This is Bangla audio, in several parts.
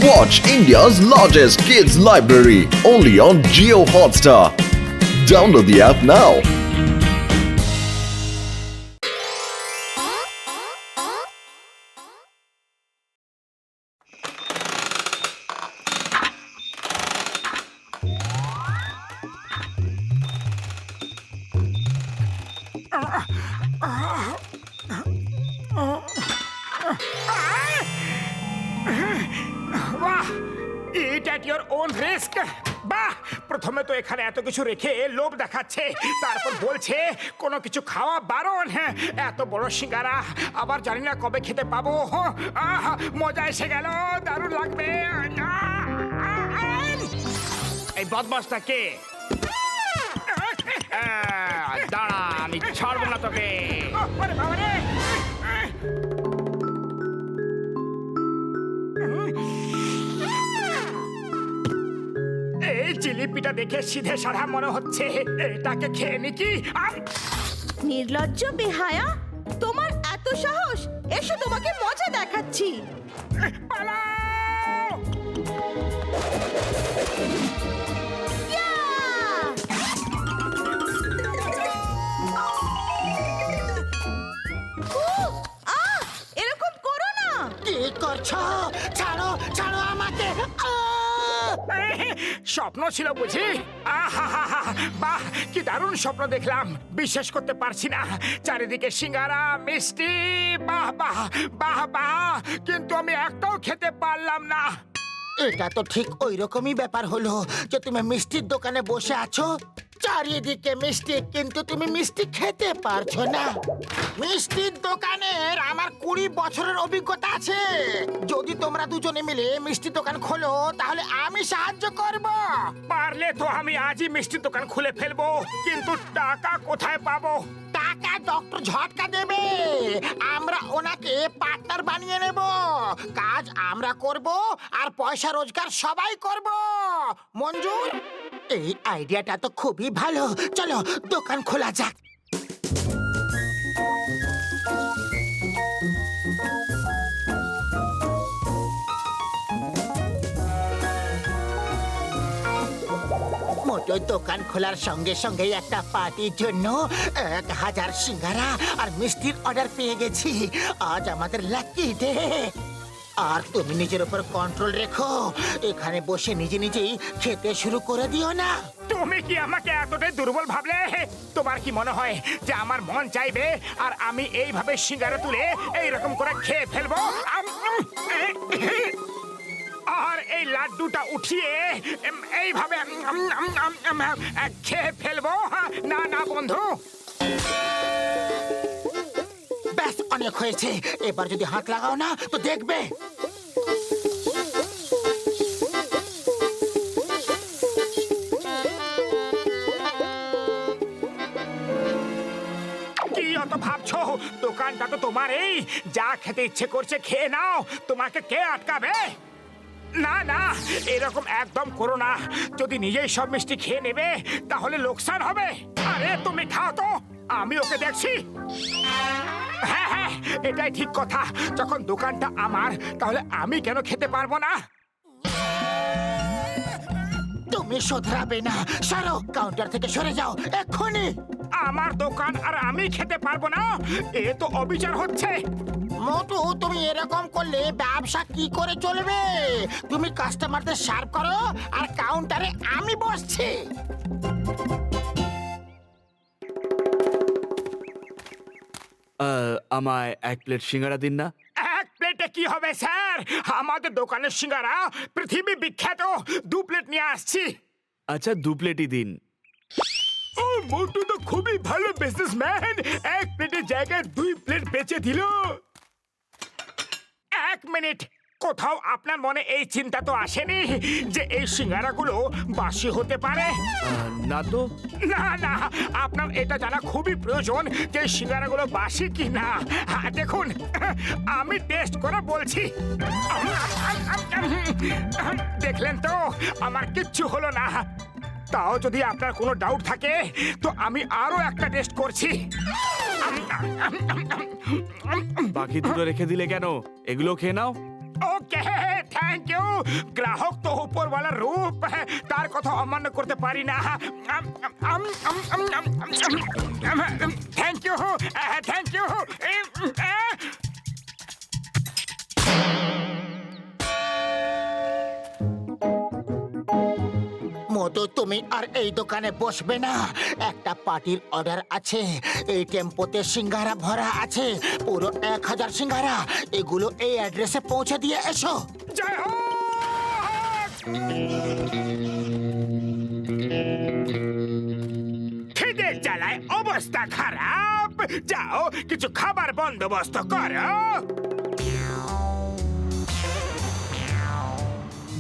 Watch India's largest kids library only on Jio Hotstar. Download the app now. বাহ, ইট অ্যাট ইওর ওন রিস্ক। বাহ, প্রথমে তো এখানে এত কিছু রেখে লোভ দেখাচ্ছে, তারপর বলছে কোনো কিছু খাওয়া বারণ। হ্যাঁ, এত বড় সিঙ্গারা আবার জানি না কবে খেতে পাবো। মজা এসে গেল, দারুণ লাগবে। এই বদমাসটা কে? দাঁড়া, আমি ছাড়বো না তোকে। এই জিলিপিটা দেখে সিধে সাধা মনে হচ্ছে, এটাকে খেয়ে নি কি? নির্লজ্জ বেহায়া, তোমার এত সাহস! এসো, তোমাকে মজা দেখাচ্ছি। পালাও! ইয়া! উহ! আহ! এরকম করো না। কি করছো? ছাড়ো, ছাড়ো আমাকে। স্বপ্ন ছিল বুঝি? আহাহাহা, বাহ, কি দারুণ স্বপ্ন দেখলাম, বিশ্বাস করতে পারছি না। চারিদিকে সিঙ্গারা, মিষ্টি, বাহ বাহ বাহ বাহ, কিন্তু আমি একটাও খেতে পারলাম না। এটা তো ঠিক ওই রকমই ব্যাপার হলো যে তুমি মিষ্টির দোকানে বসে আছো, চারিদিকে মিষ্টি, কিন্তু তুমি মিষ্টি খেতে পারছো না। মিষ্টির দোকানের আমার 20 বছরের অভিজ্ঞতা আছে। যদি তোমরা দুজনে মিলে মিষ্টির দোকান খোলো তাহলে আমি সাহায্য করব। পারলে তো আমি আজই মিষ্টির দোকান খুলে ফেলবো, কিন্তু টাকা কোথায় পাবো? টাকা ডক্টর ঝটকা দেবে, আমরা ওনাকে পার্টনার বানিয়ে নেব। কাজ আমরা করব আর পয়সা রোজগার সবাই করব। মঞ্জুর? এই আইডিয়াটা তো খুবই ভালো, চলো দোকান খোলা যাক। মোটর দোকান খোলার সঙ্গে সঙ্গে একটা পার্টির জন্য 1000 সিঙ্গারা আর মিষ্টির অর্ডার পেয়ে গেছি। আজ আমাদের লাকি ডে। আর তুমি নিজের উপর কন্ট্রোল রেখো, এখানে বসে নিজে নিজেই খেতে শুরু করে দিও না। তুমি কি আমাকে এতটাই দুর্বল ভাবলে? তোমার কি মনে হয় যে আমার মন চাইবে আর আমি এইভাবে সিঙ্গারা তুলে এইরকম করে খেয়ে ফেলবো? আর এই লাড্ডুটা উঠিয়ে এইভাবে খেয়ে ফেলবো? না না বন্ধু, ব্যাস, অনেক হয়েছে। এবার যদি হাত লাগাও না তো দেখবে। কি অত ভাবছো? দোকানটা তো তোমারই, যা খেতে ইচ্ছে করছে খেয়ে নাও, তোমাকে কে আটকাবে? না না, এরকম একদম করো না। যদি নিজেই সব মিষ্টি খেয়ে নেবে তাহলে লোকসান হবে। আরে তুমি খাও তো, আমি ওকে দেখছি। হ্যাঁ হ্যাঁ, এটাই ঠিক কথা। যখন দোকানটা আমার, তাহলে আমি কেন খেতে পারবো না? তুমি শোধরাবে না, সরো, কাউন্টার থেকে সরে যাও এক্ষুনি। আমার দোকান আর আমি খেতে পারবো না? এ তো অবিচার হচ্ছে। মোটু, তুমি এরকম করলে ব্যবসা কি করে চলবে? তুমি কাস্টমারদের সার্ভ করো আর কাউন্টারে আমি বসছি। আমায় 1 প্লেট সিঙ্গারা দিন না। এক প্লেটে কি হবে স্যার? আমাদের দোকানের সিঙ্গারা পৃথিবী বিখ্যাত। 2 প্লেট নিয়ে আসছি। আচ্ছা, 2 প্লেটই দিন। ও, মোটু তো খুবই ভালো বিজনেসম্যান, 1 প্লেটের জায়গায় 2 প্লেট বেচে দিল। 1 মিনিট, কোথাও আপনার মনে এই চিন্তা তো আসেনি যে এই সিঙ্গারাগুলো বাসি হতে পারে? না তো। না না, আপনার এটা জানা খুবই প্রয়োজন যে সিঙ্গারাগুলো বাসি কি না। দেখুন, আমি টেস্ট করে বলছি। দেখলেন তো, আমার কিচ্ছু হলো না। তাও যদি আপনার কোনো ডাউট থাকে তো আমি আরো একটা টেস্ট করছি। বাকি দুটো রেখে দিলে কেন? এগুলো খেয়ে নাও। ওকে, থ্যাংক থ্যাংক ইউ। গ্রাহক তো উপরওয়ালার রূপ, তার কথা অমান্য করতে পারি না। Thank you, thank you. Madhu, তুমি আর এই দোকানে বসবে না। একটা পার্টির অর্ডার আছে। এই টেম্পোতে সিঙ্গারা ভরা আছে, পুরো 1000 সিঙ্গারা। এগুলো এই অ্যাড্রেসে পৌঁছে দিয়ে এসো। জয় হোক। খিদের জ্বালায় অবস্থা খারাপ। যাও কিছু খাবার বন্দোবস্ত করো।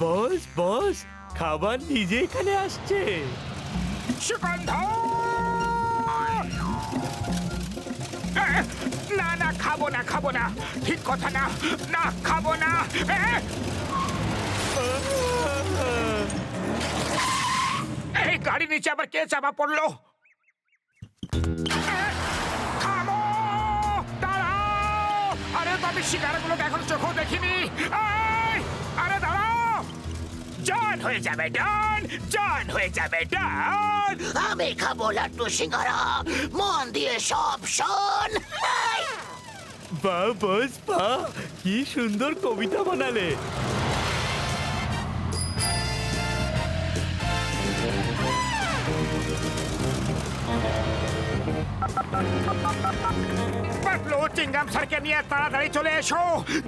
বস বস, খাবার নিজে এখানে আসছে। সুগন্ধ, না না, খাবো না, খাবো না। ঠিক কথা না, না খাবো না। এই গাড়ি নিচে আবার কে চাপা পড়লো? থামো, দাঁড়াও। আরে তো আমি শিকারগুলোকে এখন চোখও দেখিনি। এই, আরে দাঁড়াও। জান হয়ে যাবে ডান, জান হয়ে যাবে ডান। আমি খাবো লাড্ডু সিঙ্গারা, মন দিয়ে সব শোন। বাহ বস বাহ, কি সুন্দর কবিতা বানালে। পাতলু, চিংগাম স্যারকে নিয়ে তাড়াতাড়ি চলে এসো।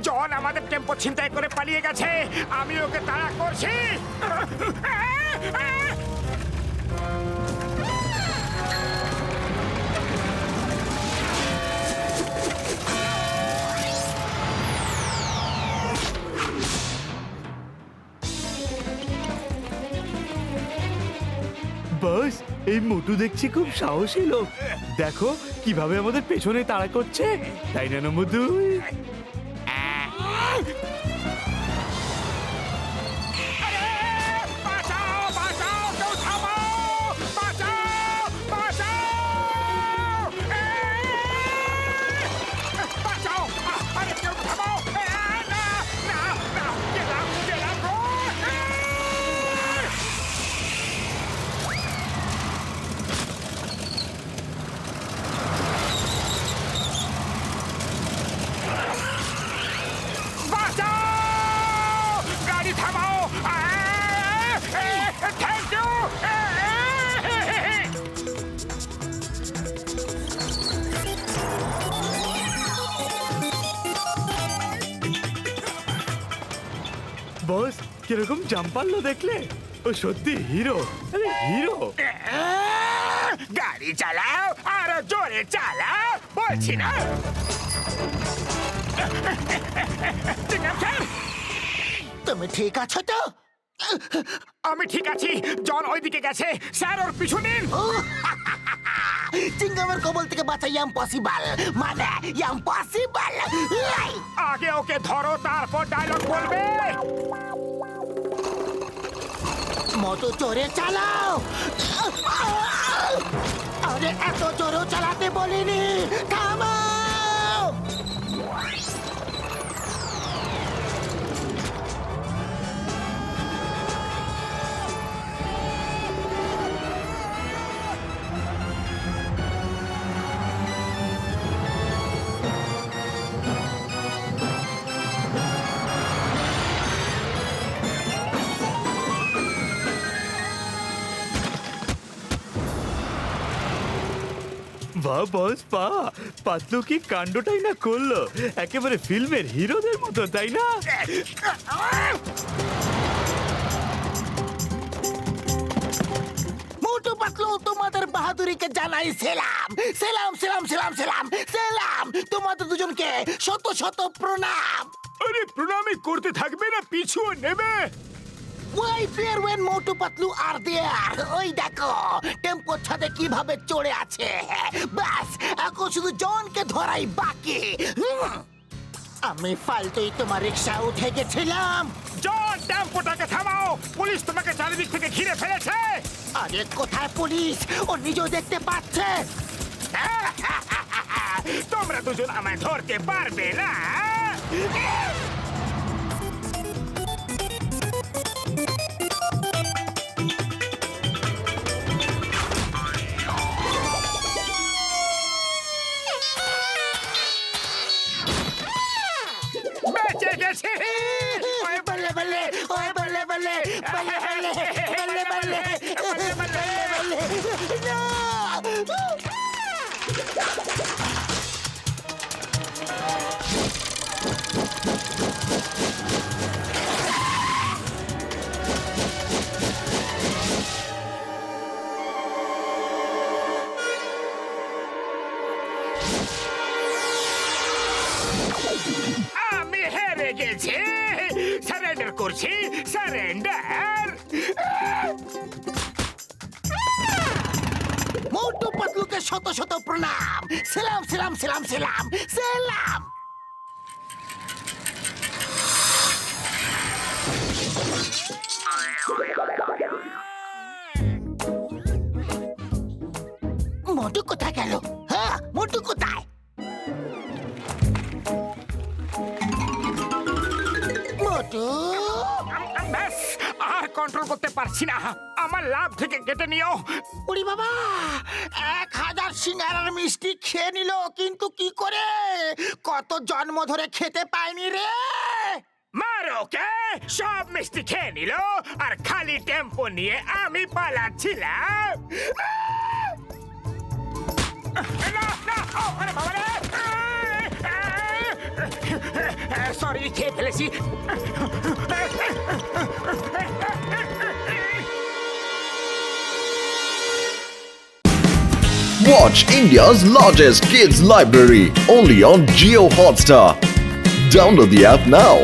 জন আমাদের টেম্পো ছিনতাই করে পালিয়ে গেছে, আমি ওকে তাড়া করছি। বস, এই মোটু দেখছি খুব সাহসী লোক। দেখো কিভাবে আমাদের পেছনে তাড়া করছে, তাই না মধু? বাঁচাও, বাঁচাও, কেউ থামাও, বাঁচাও, বাঁচাও, বাঁচাও, আরে কেউ থামাও। না, না, না, গেলাম, গেলাম গো। বাঁচাও, গাড়ি থামাও। Thank you. বস কিরকম জাম পারলো দেখলে? ও সত্যি হিরো, আরে হিরো। গাড়ি চালাও, আরো জোরে চালাও, বলছি না। চিংগাম স্যার, তুমি ঠিক আছো তো? আমি ঠিক আছি। জন ওইদিকে গেছে, স্যার ওর পিছু নিন। চিঙ্গামের কবল থেকে বাঁচা ইম্পসিবল, মানে ইম্পসিবল। আগে ওকে ধরো, তারপর ডায়লগ বলবে। মতো জোরে চালাও। আরে এত জোরেও চালাতে বলিনি, থামাও। বাহ বস বাহ, পাতলু কি কাণ্ডটাই না করলো, একেবারে ফিল্মের হিরোদের মতো, তাই না? মোটু পাতলু, তোমাদের বাহাদুরিকে জানাই সেলাম, সেলাম, সেলাম, সেলাম, সেলাম, সেলাম। তোমাদের দুজনকে শত শত প্রণাম। আরে প্রণামই করতে থাকবে না, পিছুও নেবে। ওই ফেয়ার ওয়েন মোটু পাতলু আর দেয়ার, ওই দেখো টেম্পো ছাদে কিভাবে চড়ে আছে। ব্যাস, এখন শুধু জনকে ধরাই বাকি। আমি ফালতুই তোমার রিক্সা উঠে গেছিলাম। জন, টেম্পোটাকে থামাও, পুলিশ তোমাকে চারিদিক থেকে ঘিরে ফেলেছে। আরে কোথায় পুলিশ? ও নিজেও দেখতে পাচ্ছে। তোমরা দুজন আমায় ধরতে পারবে না। সারেন্ডার করছি, সারেন্ডার। মোটু পাতলুকে শত শত প্রণাম। সালাম সালাম সালাম সালাম সালাম। মোটু কোথায় গেল? হ্যাঁ, মোটু কোথায়? মোটু ব্যাস, আর কন্ট্রোল করতে পারছি না। আমার লাভ থেকে কেটে নিও। উড়ি বাবা, 1000 সিঙ্গারার মিষ্টি খেয়ে নিল, কিন্তু কি করে? কত জন্ম ধরে খেতে পায়নি রে। মারো কে, সব মিষ্টি খেয়ে নিল আর খালি টেম্পো নিয়ে আমি পালাচ্ছিলাম। সরি, খেয়ে ফেলেছি। Watch India's largest kids library only on Geo Hotstar. Download the app now.